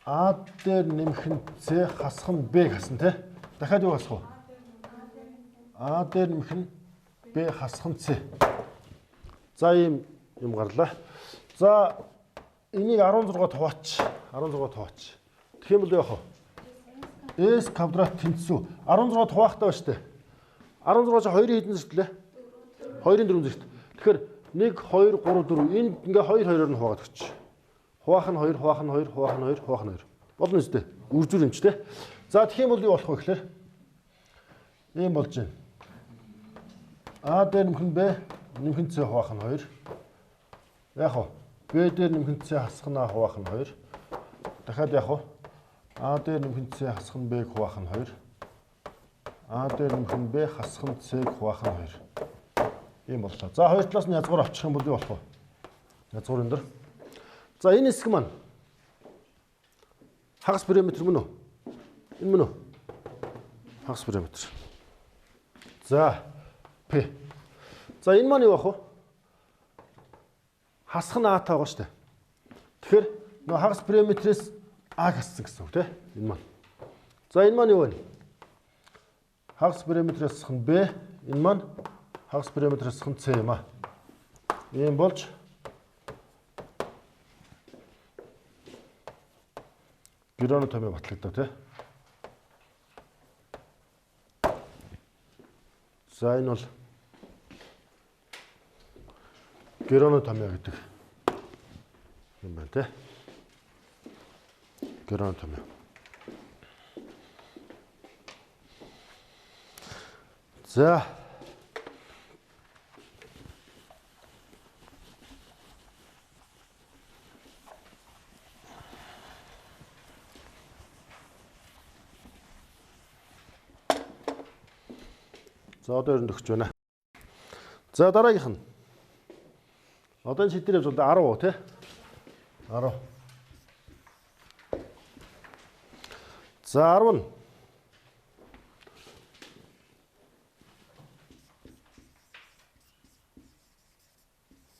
А дээр нэмэх нь С хасах нь Б хасна тий. Дахиад юу хасах вэ? А дээр нэмэх нь Б хасах нь С. За ийм юм гарлаа. За энийг 16 хуваач. 16 хуваач. Тэгэх юм бол яах вэ? S квадрат тэнцүү. 16 хуваахтай ба штэ. 16-аас 2-ын хэдэн зэрэглээ? 2-ын 4 зэрэгт. Тэгэхээр 1 2 3 4 энд ингээ 2 2-оор нь хуваагаад өгч. Хуваах нь 2, хуваах нь 2, хуваах нь 2, хуваах нь 2. Болно үстэй. Үржүр юмч те. За тэгэх юм бол юу болох вэ гэхээр ийм болж байна. А дээр нэмэх нь Б, нэмэх нь С хуваах нь 2. Яах вэ? Б дээр нэмэх нь С хасах нь А хуваах нь 2. Дахиад яах вэ? А дээр нэмэх нь С хасах нь Б хуваах нь 2. А дээр нэмэх нь Б хасах нь С хуваах нь 2. Ийм боллоо. За хоёр талаас нь язгуур авчих юм бол юу болох вэ? Язгуур энэ дөр. За энэ хэсэг маань хагас периметр мөн үү? Энэ мөн үү? Хагас периметр. За П. За энэ маань юу ах вэ? Хасах нь А-тай байгаа шүү дээ. Тэгэхээр нөгөө хагас периметрээс А хассан гэсэн үг тийм энэ маань. За энэ маань юу вэ? Хагас периметрээс хасах нь Б, энэ маань хагас периметрээс хасах нь С юм аа. Ийм болж героны томьёо батлагдав тий. За энэ бол героны томьёо гэдэг юм байна тий. Героны томьёо. За одоо өрөнд өгч байна. За дараагийнх нь. Одоо энэ шийдвэр явж байна 10 тий. 10. За 10 нь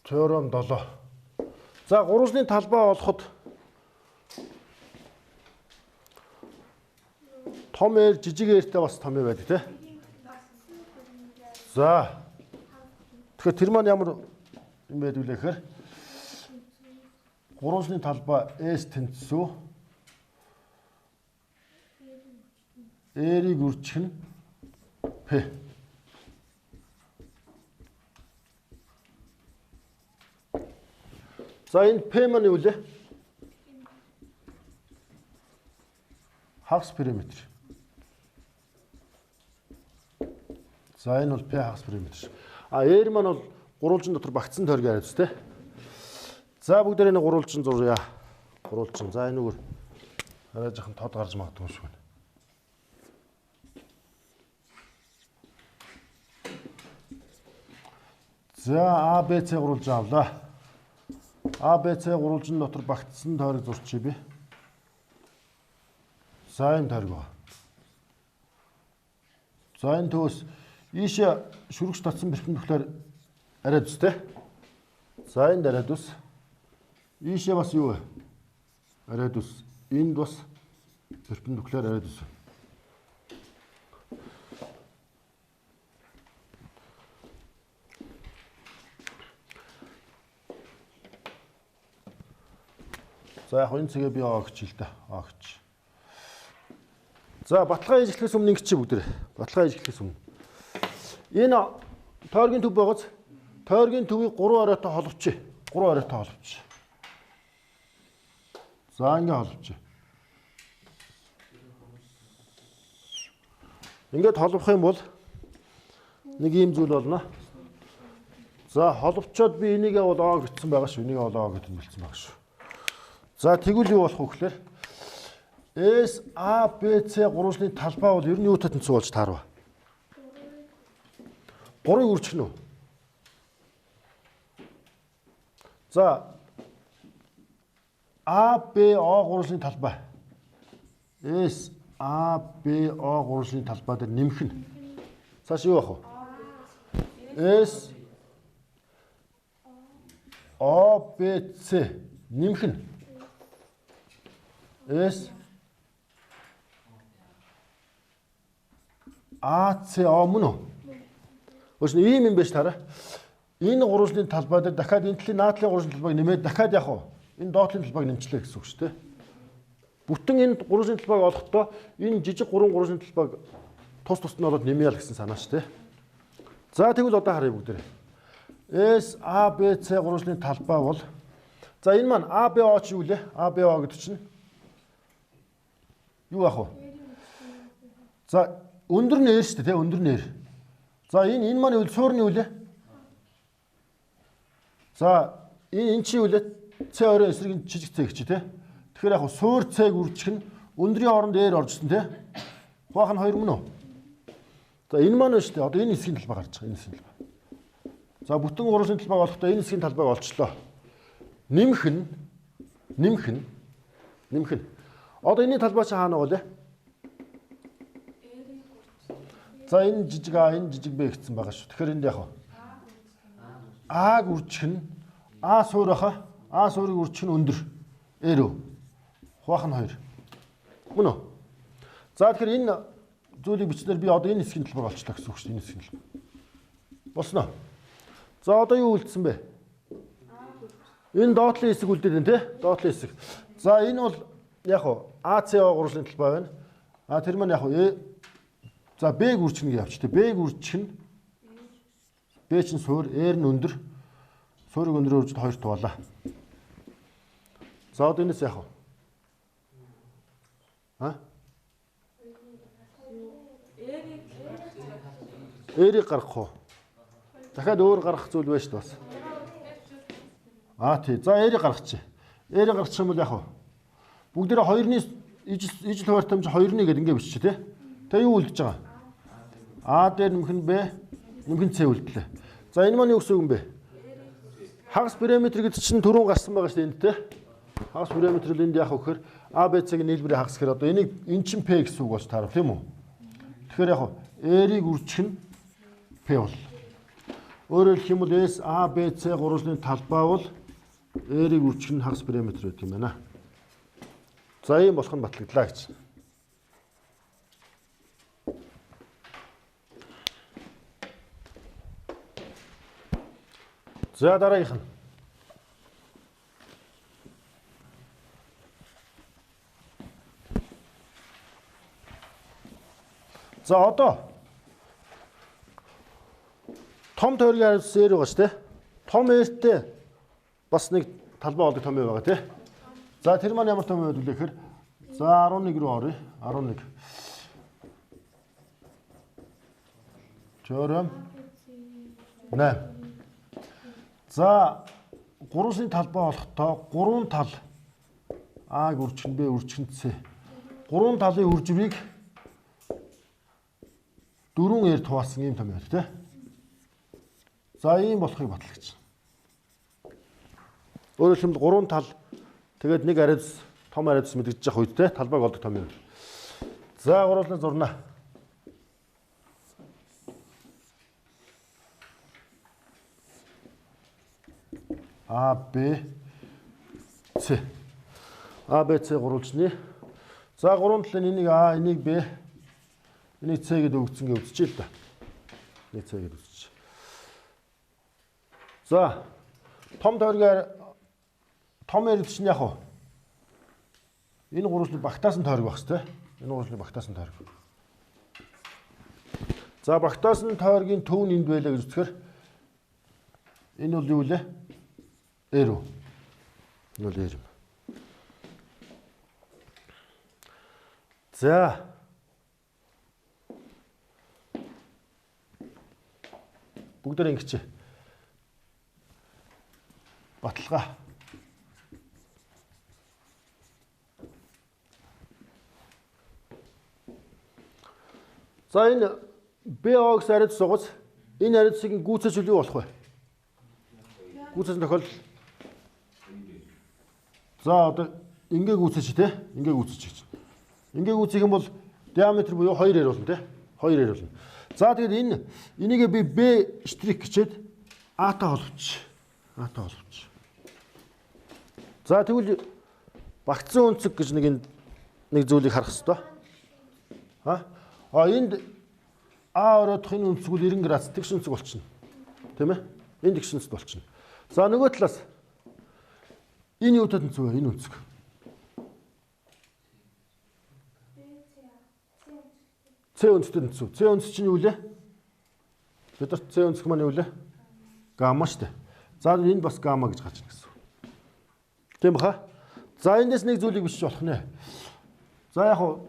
теорем 7. За гурван талбай олоход том ээр жижиг ээртэй бас том юм байдаг тий. За тэгэхээр тэр маань ямар юм байдаг вэ гэхээр гурван талбай S тэнцүү R-ийг үржих нь P. За энэ P маань юу вэ? Хагас периметр. За энэ бол P хагас периметр. А R маань бол гурвалжин дотор багтсан тойргийн хариуц тий. За бүгдээр энэ гурвалжин зуръя. Гурвалжин. За энэгээр арай жоохон тод гарч магадгүй шүү. За А, Б, С гурвалжин авлаа. А, Б, С гурвалжин дотор багтсан тойрог зурчих би. За энэ тойрог ба. За энэ төвөөс ийшээ шүргэж татсан перпендикуляр ариадус те. За энд ариадус. Ийшээ бас юу вэ? Ариадус. Энд бас перпендикуляр ариадус. За яг энэ цэгээ би огч хэл та. Огч. За баталгаа хийж эхлэхээс өмнө ингэж чи бүгд. Баталгаа хийж эхлэхээс өмнө. Энэ тойргийн төв байгааз тойргийн төвийг 3 оройтой холбочих. 3 оройтой холбочих. За ингэ холбочих. Ингээд холбох юм бол нэг ийм зүйл болно. За холбочоод би энийгээ бол А гэсэн байгаа шүү. Энийгээ бол А гэж хэлсэн байгаа шүү. За тэгвэл юу болох вэ гэхээр S A B C гурван талбай бол ер нь юутай тэнцүү болж таарва. 3-ыг үржих нь үү? За A B O гурван талбай. S A B O гурван талбай дээр нэмэх нь. Цааш юу авах вэ? S O B C нэмэх нь. S АЦО мөн үү? Өөрөөр ийм юм биш таараа. Энэ гурван талбай дээр дахиад энэ талын наадлын гурван талбайг нэмээд дахиад яг уу энэ доотлын талбайг нэмчлээ гэсэн үг шүү дээ. Бүтэн энэ гурван талбайг олохдоо энэ жижиг гурван талбайг тус нь болоод нэмъя л гэсэн санаа шүү дээ. За тэгвэл одоо харъя бүгдээрээ. S A B C гурван талбай бол за энэ маань ABO ч юу лээ? ABO гэдэг чинь юу ах вэ? За өндөр нэр шүү дээ, өндөр нэр. За энэ маань юу суурны юу лээ? За энэ чи юу лээ? C20 эсрэг жижиг C гэж тий. Тэгэхээр яг суур C-г үржих нь өндрийн оронд R оржсон тий. Баах нь 2 мөн үү? За энэ маань шүү дээ. Одоо энэ хэсгийн талбай гарч байгаа. Энэ хэсгийн талбай. За бүтэн гурван талбайг олохдоо энэ хэсгийн талбайг олчлоо. Нэмэх нь. Одоо энэний талбай чи хаана байгаа вэ? За энэ жижиг А, энэ жижиг Б гэсэн байгаа шүү. Тэгэхээр энд яг А-г үржих нь А суур баха. А суурыг үржих нь өндөр. R. Хуваах нь 2. Мөн үү? За тэгэхээр энэ зүйлийг бичснээр би одоо энэ хэсгийн талбайг олчлаа гэсэн үг шүү. Энэ хэсгийн талбай. Болсноо. За одоо юу үлдсэн бэ? Энэ доотлын хэсэг үлдээд байна тий? Доотлын хэсэг. За энэ бол яг уу АЦО гурван талбай байна. А тэр маань яг уу за Б-г үржих нь явчих тий. Б-г үржих нь Б чинь суур, R нь өндөр. Суурыг өндөр үржиж 2 туулаа. За одоо энэс яг уу. R-ийг гаргах уу? Дахиад өөр гаргах зүйл байж та бас. Тий. За R-ийг гаргачих. R-ийг гаргачих юм бол яг уу. Бүгдээрээ 2-ны ижил хуваарьтамж 2-ны гэдэг ингэ биччих тий. Тэгээ юу үлдэж байгаа? А дээр нэмэх нь Б, нэмэх нь С үлдлээ. За энэ маань юу гэсэн үг юм бэ? Хагас параметр гэдэг чинь түрүүн гарсан байгаа шүү дээ энд тий. Хагас параметр л энд яг уу гэхээр А, Б, С-ийн нийлбэрийн хагас гэхээр одоо энийг эн чин П гэсэн үг болж таарав тийм үү? Тэгэхээр яг уу R-ийг үржих нь П бол. Өөрөөр хэлэх юм бол S A B C гурван талбай бол R-ийг үржих нь хагас параметр гэдэг юм байна. За ийм болох нь батлагдлаа гэж. За дараагийнх нь. За одоо том тойргийн хариуцсан R байгаа шүү дээ. Том R-тэй бас нэг талбай олдог том байгаа тий. За тэр маань ямар том байд вэ гэхээр за 11 руу оръё. 11. Теорем 8. За гурван талбай олохдоо гурван тал А-г үржих нь Б үржих нь С. Гурван талын үржвийг 4R хуваасан ийм том байд тий. За ийм болохыг батлагч. Өөрөөр хэлбэл гурван тал тэгээд нэг ариус том ариус мэдэгдэж явах үед те талбайг олдог том юм. За гурлаа зурнаа. А Б С. А Б С гурвалжны. За гурван талын энийг А, энийг Б, энийг С гэдэг өгцөн гээ үзчихээ л да. Энийг С гэдэг үзчих. За том тойргаар том яригч нь яг уу. Энэ гурван багтаасан тойрог байх хэвээр. Энэ гурван багтаасан тойрог. За багтаасан тойргийн төв нь энд байлаа гэж үзэхээр энэ бол юу вэ? R. Энэ бол R. За бүгдээр ингэчээ. Баталгаа. За энэ BO гэсэн хариуц сугац энэ хариуцыг гүйцэж юу болох вэ? Гүйцэж тохиолдол. За одоо ингээ гүйцэж тий? Ингээ гүйцэж гэж. Ингээ гүйцэх юм бол диаметр буюу 2R болно тий? 2R болно. За тэгээд энийгээ би B штрих гэчээд А-тай холбоч. А-тай холбоч. За тэгвэл багцсан өнцөг гэж нэг энэ нэг зүйлийг харах хэрэгтэй. Энд А оройдохын өнцгөл 90 градус тэгш өнцөг болчихно. Тийм ээ? Энэ тэгш өнцөг болчихно. За нөгөө талаас энэ юу тань зүг энэ өнцөг. С өнцгтэй зүг. С өнцөг чинь юу лээ? Бид нар С өнцөг маань юу лээ? Гамма шүү дээ. За энэ бас гамма гэж гарч ирнэ гэсэн. Тийм баха? За эндээс нэг зүйлийг бичиж болох нэ. За яг хуу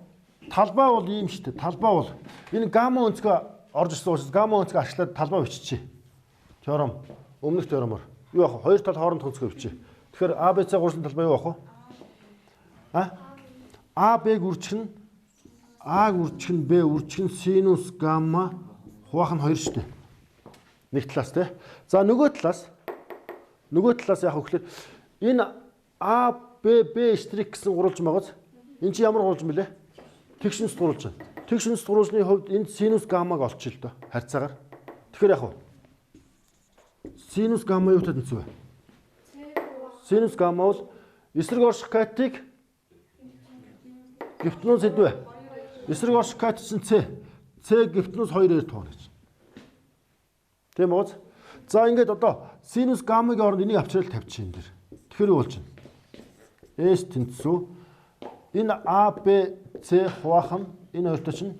талбай бол ийм шүү дээ. Талбай бол энэ гамма өнцгөө орж ирсэн учраас гамма өнцгөө ашиглаад талбай биччихье. Теорем. Өмнөх теоремор. Юу яах вэ? Хоёр тал хоорондох өнцгөө бичье. Тэгэхээр ABC гурван талбай юу яах вэ? AB-г үржих нь А-г үржих нь Б үржих нь синус гамма хуваах нь 2 шүү дээ. Нэг талаас тий. За нөгөө талаас яах вэ гэхээр энэ А Б Б штрих гэсэн гурвалжин байгааз энэ чи ямар гурвалжин бэлээ? Тэгш үндэс гурвалжин. Тэгш үндэс гурвалжны хувьд энэ синус гаммаг олчих л доо харьцаагаар. Тэгэхээр яах вэ? Синус гамма юу тань зүв? Синус гамма бол эсрэг орших катыг гипотенуз хэдвэ? Эсрэг орших кат чинь С. С гипотенуз 2-ээр тоон гэж. Тийм үү? За ингээд одоо синус гаммагийн оронд энийг авчрал тавьчих юм дээр. Тэгэхээр юу болж байна? S тэнцүү энэ А Б С хуваах нь энэ хоёртой чинь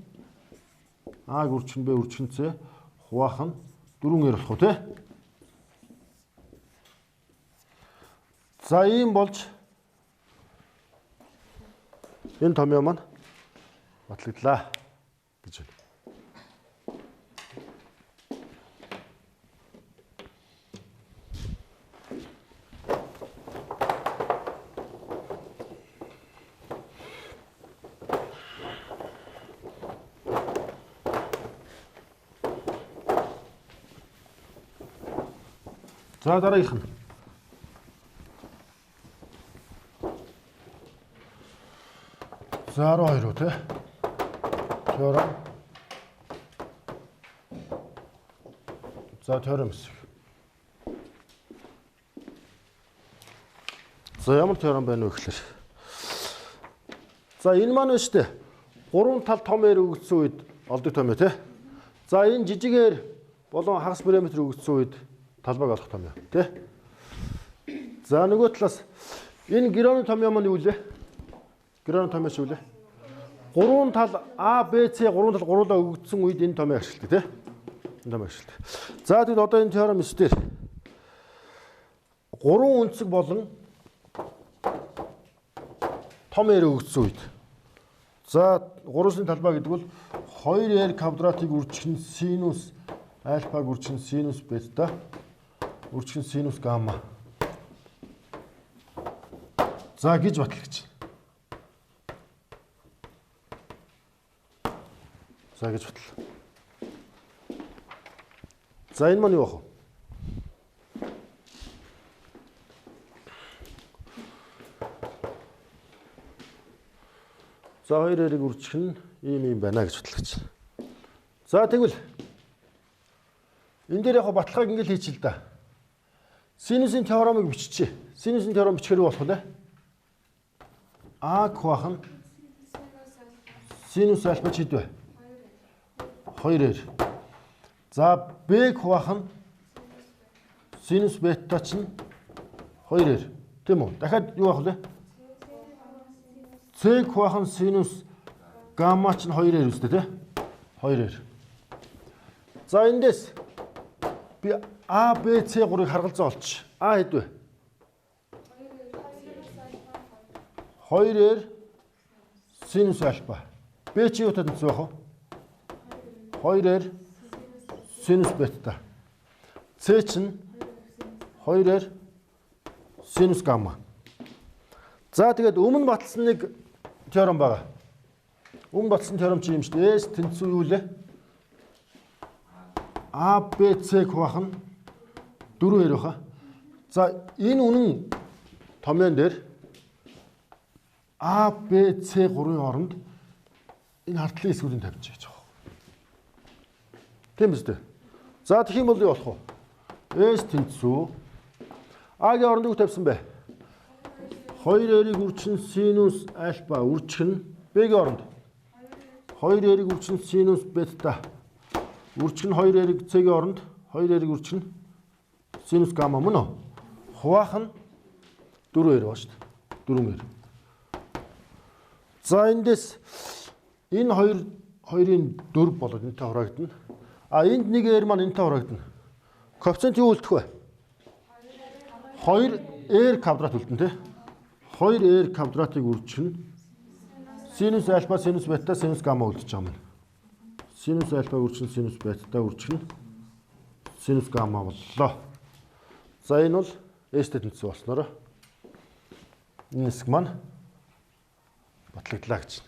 А-г үржих нь Б үржих нь С хуваах нь 4-ээр болох уу те? За ийм болж энэ томьёо маань батлагдлаа гэж байна. За дараагийнх нь. За 12 үү те. Теорем. За теорем хэсэг. За ямар теорем байна вэ гэхээр. За энэ маань шүү дээ. Гурван тал том ээр өгөгдсөн үед олдог томьёо те. За энэ жижигээр болон хагас параметр өгөгдсөн үед талбайг олох томьёо тий. За нөгөө талаас энэ героны томьёо маань юу лээ? Героны томьёо шүү лээ. Гурван тал А, Б, С гурван тал гуруулаа өгөгдсөн үед энэ томьёо ашигладаг тий. Энэ томьёо ашигладаг. За тэгвэл одоо энэ теорем 9 дээр гурван үнцэг болон том ээр өгөгдсөн үед. За гурван талбай гэдэг бол 2R квадратыг үржих нь синус альфаг үржих нь синус бета үржих нь синус гамма. За гэж батлагч. За гэж батлаа. За энэ маань юу вэ? За 2R-ыг үржих нь ийм байна гэж батлагч. За тэгвэл энэ дээр яг баталгааг ингээл хийчихэл да. Синусийн теоремыг биччихье. Синусийн теорем бичихэр болох вэ? А хуваах нь синус альфа ч хэдвэ? 2R. За Б хуваах нь синус бета ч 2R. Тийм үү? Дахиад юу авах вэ? С хуваах нь синус гамма ч 2R үстэй тий? 2R. За эндээс би А, Б, С 3-ыг харгалзаа олчих. А хэдвэ? 2R синус альфа. Б чи юу тань зүг вэ? 2R синус бета. С чинь 2R синус гамма. За тэгээд өмнө баталсан нэг теорем байгаа. Өмнө баталсан теорем чи юм шүү дээ. S тэнцүү юу лээ? А, Б, С хуваах нь 4R баха. За энэ үнэн томьёон дээр А, Б, С 3-ын оронд энэ хардлын эсвүүдийг тавьж байгаа. Тийм биз дээ. За тэгэх юм бол юу болох вэ? S тэнцүү А-гийн оронд юу тавьсан бэ? 2R-ыг үржих нь синус альфа үржих нь Б-ийн оронд 2 эрэг үрчин синус бета. Үрчин 2 эрэг С-ийн оронд 2 эрэг үрчин синус гамма мөн үү? Хуваах нь 4 2 ба шүү дээ. 4 2. За эндээс энэ хоёрын 4 болоод энэтэй хураагдана. А энд нэг r маань энэтэй хураагдана. Коэффициент юу үлдэх вэ? 2r квадрат үлдэн тий. 2r квадратыг үржих нь синус альфа, синус бета, синус гамма үлдэж байгаа юм. Синус альфа үржих нь синус бета үржих нь синус гамма боллоо. За энэ бол S-тэй тэнцүү болсноор энэ хэсэг маань батлагдлаа гэж.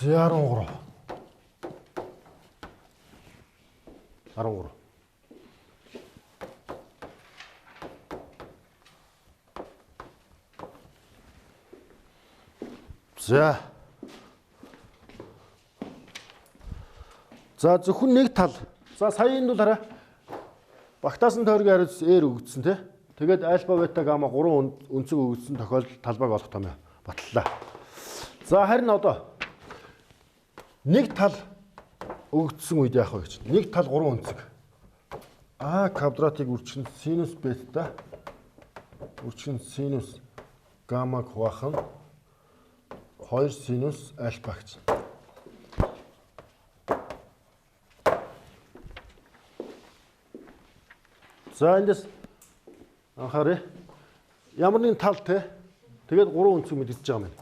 За 13. За зөвхөн нэг тал. За сая энд бол хараа. Багтаасан тойргийн хариуц R өгөгдсөн тий. Тэгээд альфа, бета, гамма 3 өнцөг өгөгдсөн тохиолдолд талбайг олох том батллаа. За харин одоо нэг тал өгөгдсөн үед яах вэ гэж. Нэг тал 3 өнцөг. А квадратыг үржих нь синус бета үржих нь синус гаммаг хуваах нь 2 синус альфа гэж. За эндээс анхаарай. Ямар нэгэн тал те. Тэгээд 3 өнцөг мэдэгдэж байгаа юм.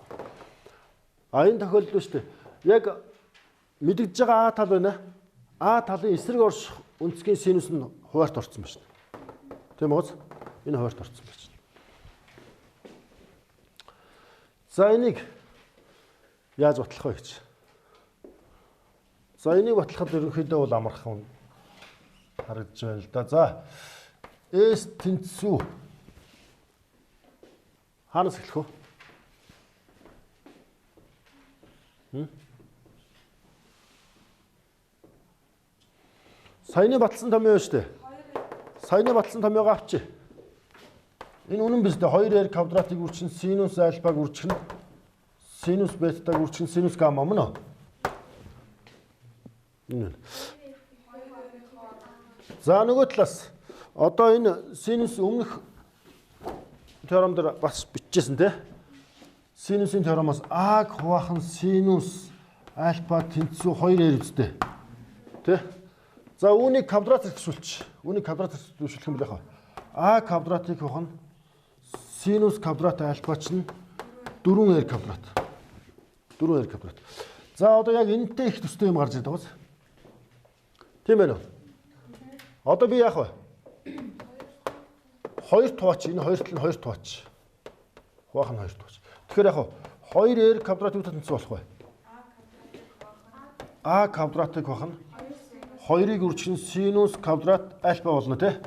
А энэ тохиолдолд шүү дээ. Яг мэдэгдэж байгаа А тал байна. А талын эсрэг орших өнцгийн синус нь хуваарт орсон байна шүү дээ. Тийм үү? Энэ хуваарт орсон байна. За энийг яаж батлах вэ гэж. За энийг батлахад ерөнхийдөө бол амархан харагдаж байна л да. За S тэнцүү хаанаас эхлэх вэ? Саяны батлсан томьёо шүү дээ. Саяны батлсан томьёогоо авчи. Энэ үнэн биз дээ. 2r квадратыг үржих нь синус альфаг үржих нь синус бетаг үржих нь синус гамма мөн үү? Энэ. За нөгөө талаас одоо энэ синус өмнөх теоремд бас бичижсэн тий. Синусын теоремоос А-г хуваах нь синус альфа тэнцүү 2r үстэй. Тий. За үүнийг квадрат хэвшүүлчих. Үүнийг квадрат хэвшүүлэх юм байна. А квадратыг хуваах нь синус квадрат альфа чинь 4r квадрат. 4r квадрат. За одоо яг энэтэй их төстэй юм гарч ирдэг биз? Тийм байна уу? Одоо би яах вэ? 2 туваач, энэ хоёр тал нь 2 туваач. Хуваах нь 2 туваач. Тэгэхээр яах вэ? 2r квадрат юу тэнцүү болох вэ? А квадратыг хуваах нь 2-ыг үржих нь синус квадрат альфа болно тий.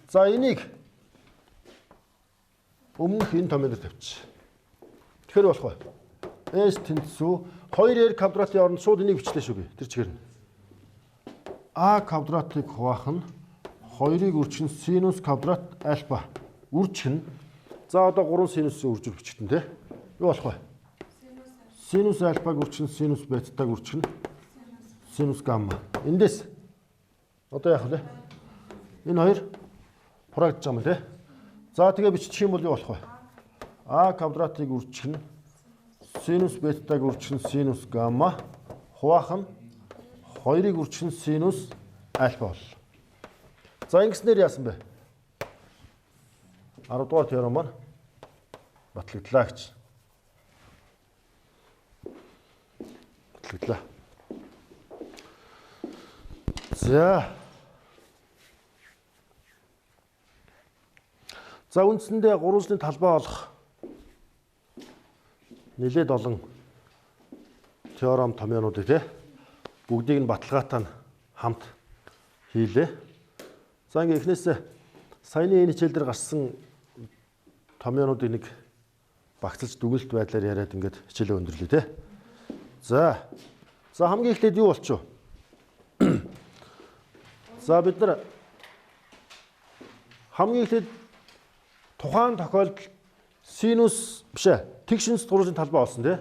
За энийг өмнөх энэ томьёо дээр тавьчих. Тэгэхээр болох вэ? S тэнцүү 2r квадратын оронд шууд энийг бичлээ шүү би. Тэр чигээр нь. А квадратыг хуваах нь 2-ыг үржих нь синус квадрат альфа үржих нь. За одоо 3 синусыг үржиж бичгтэн тий. Юу болох вэ? Синус альфаг үржих нь синус бетаг үржих нь синус гамма. Эндээс одоо яах вэ? Энэ хоёр хураагдж байгаа юм тий. За тэгээ биччих юм бол юу болох вэ? А квадратыг үржих нь синус бетаг үржих нь синус гамма хуваах нь 2-ыг үржих нь синус альфа боллоо. За ингэснээр яасан бэ? 10 дугаар теорем маань батлагдлаа гэж. Батлагдлаа. За үндсэндээ гурвалжны талбай олох нэлээд олон теорем томьёонуудыг тий бүгдийг нь баталгаатай нь хамт хийлээ. За ингээ эхнээсээ саяны энэ хичээл дээр гарсан томьёонуудыг нэг багцлж дүгэлт байдлаар яриад ингээд хичээлээ өндөрлөө тий. За хамгийн эхлээд юу болчих вэ? За бид нар хамгийн ихдээ тухайн тохиолдолд синус биш ээ тэгш шинж туруусын талбай олсон тий.